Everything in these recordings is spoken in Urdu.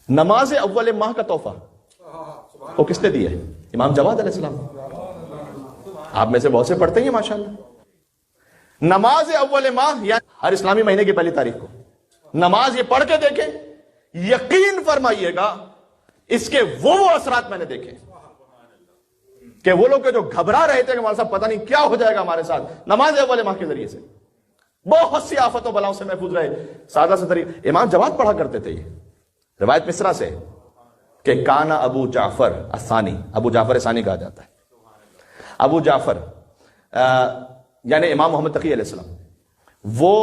نماز اول ماہ کا تحفہ وہ کس نے دیا ہے؟ امام جواد علیہ السلام. آپ میں سے بہت سے پڑھتے ہیں ماشاءاللہ. نماز اول ماہ یا ہر اسلامی مہینے کی پہلی تاریخ کو نماز یہ پڑھ کے دیکھیں, یقین فرمائیے گا اس کے وہ اثرات میں نے دیکھے کہ وہ لوگ جو گھبرا رہے تھے کہ ہمارے ساتھ پتہ نہیں کیا ہو جائے گا ہمارے ساتھ, نماز اول ماہ کے ذریعے سے بہت سی آفتوں بلاؤں سے محفوظ رہے. سادہ سے طریقہ امام جواد پڑھا کرتے تھے. یہ روایت مصرا سے کہ کانا ابو جعفر الثانی, ابو جعفر ثانی کہا جاتا ہے. ابو جعفر یعنی امام محمد تقی علیہ السلام, وہ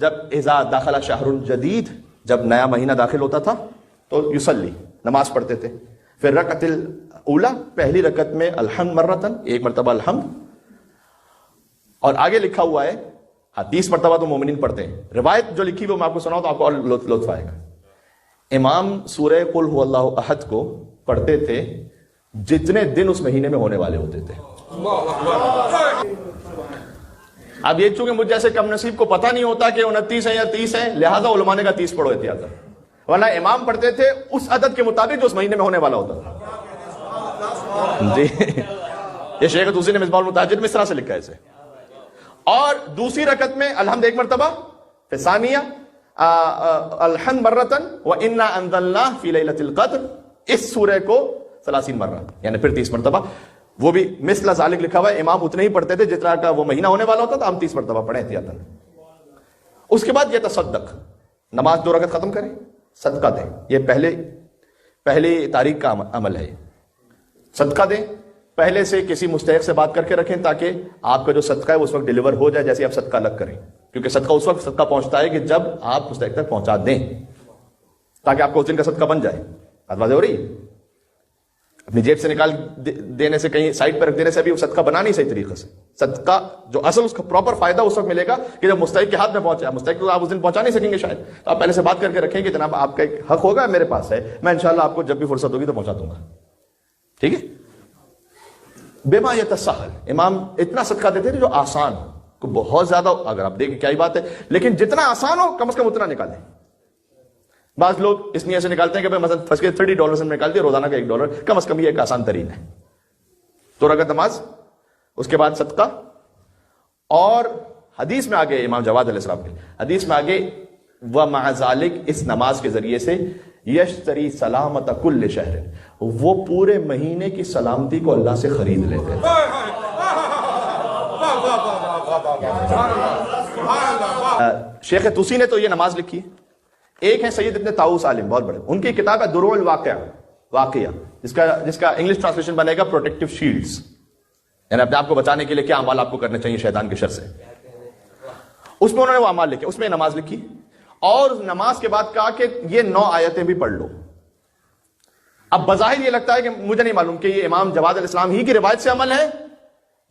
جب اذا داخل شہر الجدید, جب نیا مہینہ داخل ہوتا تھا تو یصلی, نماز پڑھتے تھے. پھر رکعت الاولا, پہلی رکعت میں الحمد مرتن, ایک مرتبہ الحمد, اور آگے لکھا ہوا ہے 30 مرتبہ تو مومنین پڑھتے ہیں. روایت جو لکھی وہ میں آپ کو سناؤں تو آپ کو اور لطف آئے گا. امام سورہ قل هو اللہ احد کو پڑھتے تھے جتنے دن اس مہینے میں ہونے والے ہوتے تھے. اب یہ چونکہ مجھ جیسے کم نصیب کو پتہ نہیں ہوتا کہ 29 ہے یا 30 ہے, لہذا علماء نے کہا 30 پڑھو احتیاط, ورنہ امام پڑھتے تھے اس عدد کے مطابق جو اس مہینے میں ہونے والا ہوتا تھا. جی یہ شیخ طوسی نے مصباح المتاجر میں اس طرح سے لکھا ہے اسے. اور دوسری رکعت میں الحمد ایک مرتبہ, پھر ثانیہ الحمد مرتن وَإِنَّا أَنزَلْنَاهُ فِي لَيْلَةِ الْقَدْرِ, اس سورہ کو 30 مرہ یعنی پھر 30 مرتبہ. وہ بھی مثل ذالک لکھا ہوا ہے. امام اتنے ہی پڑھتے تھے جتنا کا وہ مہینہ ہونے والا ہوتا تھا, ہم 30 مرتبہ پڑھیں احتیاطاً. اس کے بعد یہ تصدق, نماز 2 رکعت ختم کریں, صدقہ دیں. یہ پہلی تاریخ کا عمل ہے. صدقہ دیں, پہلے سے کسی مستحق سے بات کر کے رکھیں تاکہ آپ کا جو صدقہ ہے وہ اس وقت ڈیلیور ہو جائے جیسے آپ صدقہ الگ کریں, کیونکہ صدقہ اس وقت صدقہ پہنچتا ہے کہ جب آپ مستحق تک پہنچا دیں, تاکہ آپ کو اس دن کا صدقہ بن جائے. بات واضح ہو رہی ہے؟ اپنی جیب سے نکال دینے سے, کہیں سائڈ پہ رکھ دینے سے بھی وہ صدقہ بنا نہیں صحیح طریقے سے. صدقہ جو اصل اس کا پراپر فائدہ اس وقت ملے گا کہ جب مستحق کے ہاتھ میں پہنچا. مستحق تو آپ اس دن پہنچا نہیں سکیں گے شاید, تو آپ پہلے سے بات کر کے رکھیں کہ جناب آپ کا ایک حق ہوگا میرے پاس ہے, میں انشاءاللہ آپ کو جب بھی فرصت ہوگی تو پہنچا دوں گا. ٹھیک ہے. بما یتسہل, امام اتنا صدقہ دیتے تھے جو آسان ہو. کو بہت زیادہ اگر آپ دیکھیں کیا ہی بات ہے, لیکن جتنا آسان ہو کم از کم اتنا نکالیں. بعض لوگ اس نیت سے نکالتے ہیں کہ مثلا فرض کے $30 سے نکال دیا, روزانہ کا $1, کم از کم یہ ایک آسان ترین ہے. 2 رکعت نماز, اس کے بعد صدقہ. اور حدیث میں آگے امام جواد علیہ السلام کے حدیث میں آگے وَمَعَ ذَلِكَ, اس نماز کے ذریعے سے یشتری سلامت کل شہر, وہ پورے مہینے کی سلامتی کو اللہ سے خرید لیتے ہیں. شیخ طوسی نے تو یہ نماز لکھی. ایک ہے سید ابن طاؤس عالم, بہت بڑے, ان کی کتاب ہے دروع الواقعہ, جس کا انگلش ٹرانسلیشن بنے گا پروٹیکٹیو شیلڈز, یعنی اپنے آپ کو بچانے کے لیے کیا اعمال آپ کو کرنے چاہیے شیطان کے شر سے. اس میں انہوں نے وہ اعمال لکھے, اس میں نماز لکھی. اور نماز کے بعد کہا کہ یہ 9 آیتیں بھی پڑھ لو. اب بظاہر یہ لگتا ہے کہ مجھے نہیں معلوم کہ یہ امام جواد علیہ السلام ہی کی روایت سے عمل ہے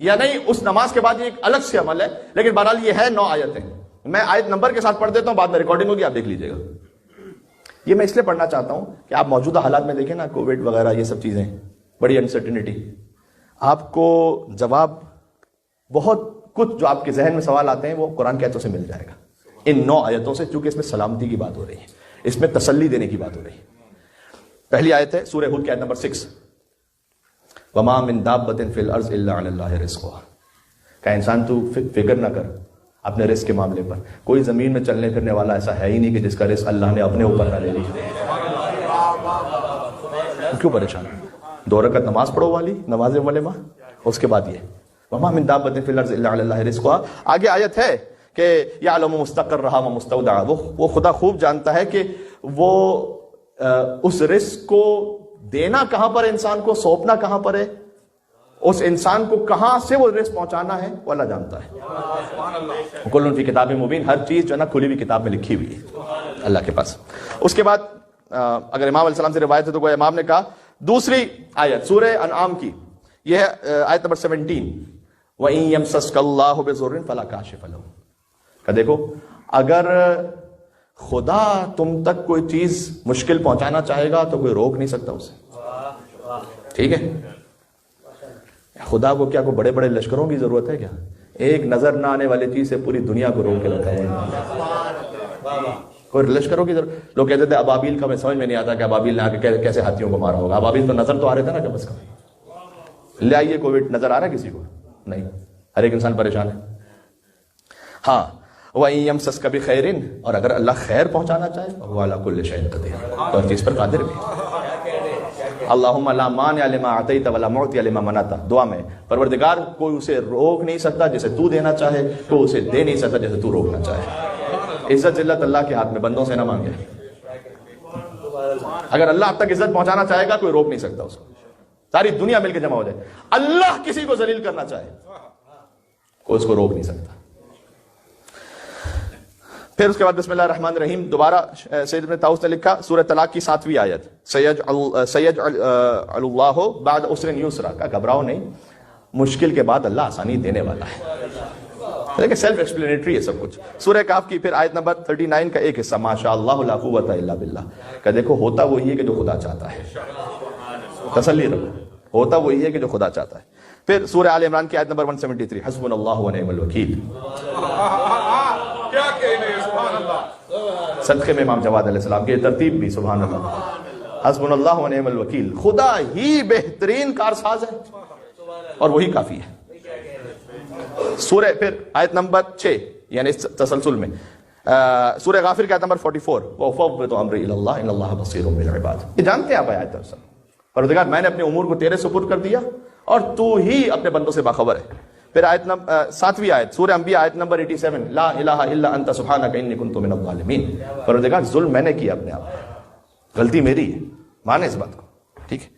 یا نہیں, اس نماز کے بعد یہ ایک الگ سے عمل ہے, لیکن بہرحال یہ ہے 9 آیتیں. میں آیت نمبر کے ساتھ پڑھ دیتا ہوں, بعد میں ریکارڈنگ ہوگی, آپ دیکھ لیجئے گا. یہ میں اس لیے پڑھنا چاہتا ہوں کہ آپ موجودہ حالات میں دیکھیں نا, کووڈ وغیرہ یہ سب چیزیں, بڑی انسرٹنٹی, آپ کو جواب بہت کچھ جو آپ کے ذہن میں سوال آتے ہیں وہ قرآن کی آیتوں سے مل جائے گا, ان 9 آیتوں سے, چونکہ اس میں سلامتی کی بات ہو رہی ہے, اس میں تسلی دینے کی بات ہو رہی ہے. پہلی آیت ہے سورہ ہود کی آیت نمبر 6, وَمَا مِن دَابَّةٍ فِي الْأَرْضِ إِلَّا عَلَى اللَّهِ رِزْقُهَا, کہ انسان تو فکر نہ کر اپنے رزق کے معاملے پر, کوئی زمین میں چلنے پھرنے والا ایسا ہے ہی نہیں کہ جس کا رزق اللہ نے اپنے اوپر نہ لے لیا. کیوں پریشان؟ 2 رکعت نماز پڑھو والی, نماز ولیمہ, اس کے بعد یہ وَمَا مِن دَابَّةٍ فِي الْأَرْضِ إِلَّا عَلَى اللَّهِ رِزْقُهَا. آگے آیت ہے کہ یعلم مستقرها ومستودعها, وہ خدا خوب جانتا ہے کہ وہ اس رزق کو دینا کہاں پر, انسان کو سونپنا کہاں پر ہے, اس انسان کو کہاں سے وہ رزق پہنچانا ہے وہ اللہ جانتا ہے. کل فی کتاب مبین, ہر چیز جو ہے نا کھلی ہوئی کتاب میں لکھی ہوئی ہے اللہ کے پاس. اس کے بعد اگر امام علیہ السلام سے روایت ہے تو کوئی امام نے کہا, دوسری آیت سورہ انعام کی, یہ ہے آیت نمبر 17, وَإِن يَمْسَسْكَ اللَّهُ بِضُرٍّ فَلَا كَاشِفَ لَهُ, کہ دیکھو اگر خدا تم تک کوئی چیز مشکل پہنچانا چاہے گا تو کوئی روک نہیں سکتا اسے. ٹھیک ہے, خدا کو کیا کوئی بڑے بڑے لشکروں کی ضرورت ہے کیا؟ ایک نظر نہ آنے والی چیز سے پوری دنیا کو روک کے رکھا ہے. کوئی لشکروں کی ضرورت. لوگ کہتے تھے ابابیل کا میں سمجھ میں نہیں آتا کہ ابابیل نے آ کے کیسے ہاتھیوں کو مارا ہوگا. ابابیل تو نظر تو آ رہے تھے نا کم از کم. لے آئیے کووڈ نظر آ رہا ہے کسی کو؟ نہیں. ہر ایک انسان پریشان ہے. ہاں وَإِن يَمْسَسْكَ بِخَيْرٍ، اور اگر اللہ خیر پہنچانا چاہے وَهُوَ عَلَىٰ كُلِّ شَيْءٍ قَدِيرٌ، تو ہر چیز پر قادر بھی. اللہم لا مانع لما اعطیت ولا معطی لما منعت. دعا میں پروردگار کوئی اسے روک نہیں سکتا جیسے تو دینا چاہے، کوئی اسے دے نہیں سکتا جیسے تو روکنا چاہے. عزت ذلت اللہ کے ہاتھ میں، بندوں سے نہ مانگے. اگر اللہ اب تک عزت پہنچانا چاہے گا کوئی روک نہیں سکتا اس کو. ساری دنیا مل کے جمع ہو جائے، اللہ کسی کو ذلیل کرنا چاہے کوئی اس کو روک نہیں سکتا. پھر اس کے بعد بسم اللہ الرحمن الرحیم دوبارہ سید ابن طاؤس نے لکھا سورہ طلاق کی 7ویں آیت، سیجعل اللہ بعد عسر یسرا. کا گھبراؤ نہیں، مشکل کے بعد اللہ آسانی دینے والا ہے. لیکن سیلف ایکسپلینیٹری ہے سب کچھ. سورہ کہف کی پھر آیت نمبر 39 کا ایک حصہ، ماشاء اللہ لا قوت الا باللہ. کہ دیکھو ہوتا وہی ہے کہ جو خدا چاہتا ہے. تسلی رکھو، ہوتا وہی ہے کہ جو خدا چاہتا ہے. پھر سورہ آل عمران کی آیت نمبر 173، حسبنا اللہ ونعم الوکیل. صدقے میں امام جواد علیہ السلام کی ترتیب بھی سبحان اللہ. حسبنا اللہ ونعم الوکیل، خدا ہی بہترین کارساز ہے اور وہی کافی ہے. سورہ پھر آیت نمبر 6 یعنی اس تسلسل میں سورہ غافر کی آیت نمبر 44، وَفَوْضْتُ أَمْرِي إِلَى اللَّهِ إِنَّ اللَّهَ بَصِيرٌ بِالْعِبَادِ. یہ جانتے ہیں آپ آیت تفسیر. پروردگار میں نے اپنے امور کو تیرے سپرد کر دیا اور تو ہی اپنے بندوں سے باخبر ہے. پھر آیت نمبر 7ویں آیت سورہ انبیاء آیت نمبر 87، لا الہ الا انت سبحانک انی کنت من الظالمین. پروردگار ظلم میں نے کیا اپنے آپ، غلطی میری ہے، مانے اس بات کو. ٹھیک ہے.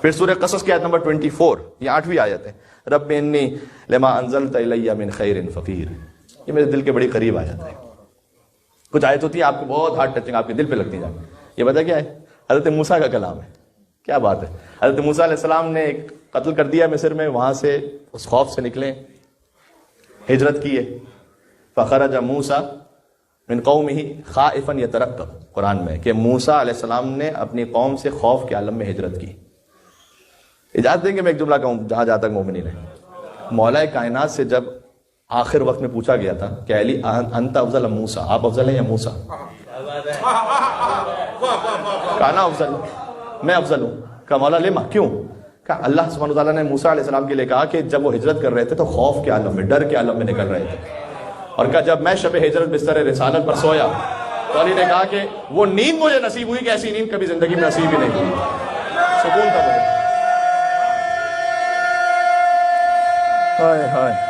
پھر سورہ قصص کی آیت نمبر 24، یہ 8ویں آیت ہے، رب انی لما انزلت الی من خیر فقیر. یہ میرے دل کے بڑی قریب آ جاتا ہے. کچھ آیت ہوتی ہیں آپ کو بہت ہارڈ ٹچنگ، آپ کے دل پہ لگتی جائیں. یہ بتا کیا ہے؟ حضرت موسیٰ کا کلام ہے. کیا بات ہے. حضرت موسیٰ علیہ السلام نے ایک قتل کر دیا مصر میں، وہاں سے اس خوف سے نکلے، ہجرت کیے. فخرج موسیٰ من قومہ خائفا یترقب. قرآن میں کہ موسیٰ علیہ السلام نے اپنی قوم سے خوف کے عالم میں ہجرت کی. اجازت دیں کہ میں ایک جملہ کہوں جہاں تک مومنین ہے. مولا کائنات سے جب آخر وقت میں پوچھا گیا تھا کہ علی انت افضل ام موسیٰ، آپ افضل ہیں یا موسیٰ؟ کہا نا افضل، میں افضل ہوں. کہا مولا لما، کیوں؟ کہا اللہ سبحانہ وتعالیٰ نے موسیٰ علیہ السلام کے لیے کہا کہ جب وہ ہجرت کر رہے تھے تو خوف کے عالم میں، ڈر کے عالم میں نکل رہے تھے. اور کہا جب میں شب ہجرت بستر رسالت پر سویا تو علی نے کہا کہ وہ نیند مجھے نصیب ہوئی کہ ایسی نیند کبھی زندگی میں نصیب ہی نہیں ہوئی. سکون تھا مجھے. ہائے ہائے.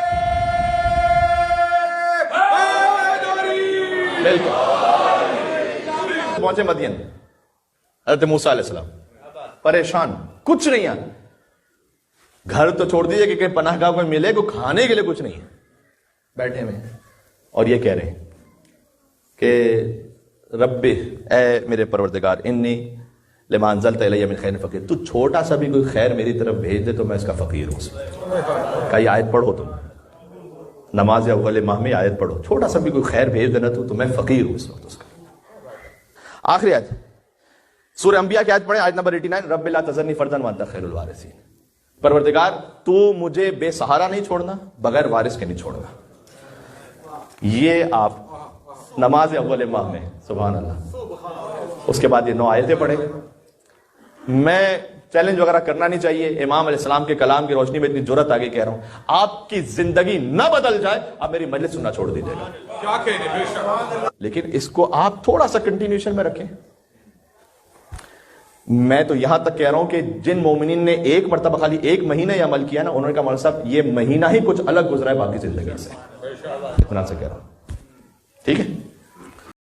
پہنچے مدین، حضرت موسیٰ علیہ السلام پریشان، کچھ نہیں ہے. گھر تو چھوڑ دیجئے کہ کہیں پناہ گاہ کوئی ملے، کو کھانے کے لیے کچھ نہیں ہے. بیٹھے میں اور یہ کہہ رہے ہیں کہ رب اے میرے پروردگار انی لما انزلت الی من خیر فقیر. تو چھوٹا سا بھی کوئی خیر میری طرف بھیج دے تو میں اس کا فقیر ہوں. کہ یہ آیت پڑھو، تم نماز اول ماہ میں آیت پڑھو، چھوٹا سا بھی کوئی خیر بھیج دینا تو میں فقیر ہوں اس وقت اس کا. آخری آیت سورہ انبیاء کی آیت پڑھیں، آیت نمبر 89، رب لا تذرنی فردا وانت خیر الوارثین. پروردگار تو مجھے بے سہارا نہیں چھوڑنا، بغیر وارث کے نہیں چھوڑنا. یہ آپ نماز اول ماہ میں سبحان اللہ. اس کے بعد یہ 9 آیتیں پڑھیں. میں چیلنج وغیرہ کرنا نہیں چاہیے، امام علیہ السلام کے کلام کی روشنی میں اتنی جرت آگے کہہ رہا ہوں. آپ کی زندگی نہ بدل جائے آپ میری مجلس سننا چھوڑ دیجیے گا، لیکن اس کو آپ تھوڑا سا کنٹینیوشن میں رکھیں. میں تو یہاں تک کہہ رہا ہوں کہ جن مومنین نے ایک مرتبہ خالی ایک مہینہ یہ عمل کیا نا، انہوں نے کہا مولانا صاحب یہ مہینہ ہی کچھ الگ گزرا ہے باقی زندگی سے. اتنا سے کہہ رہا ہوں. ٹھیک ہے.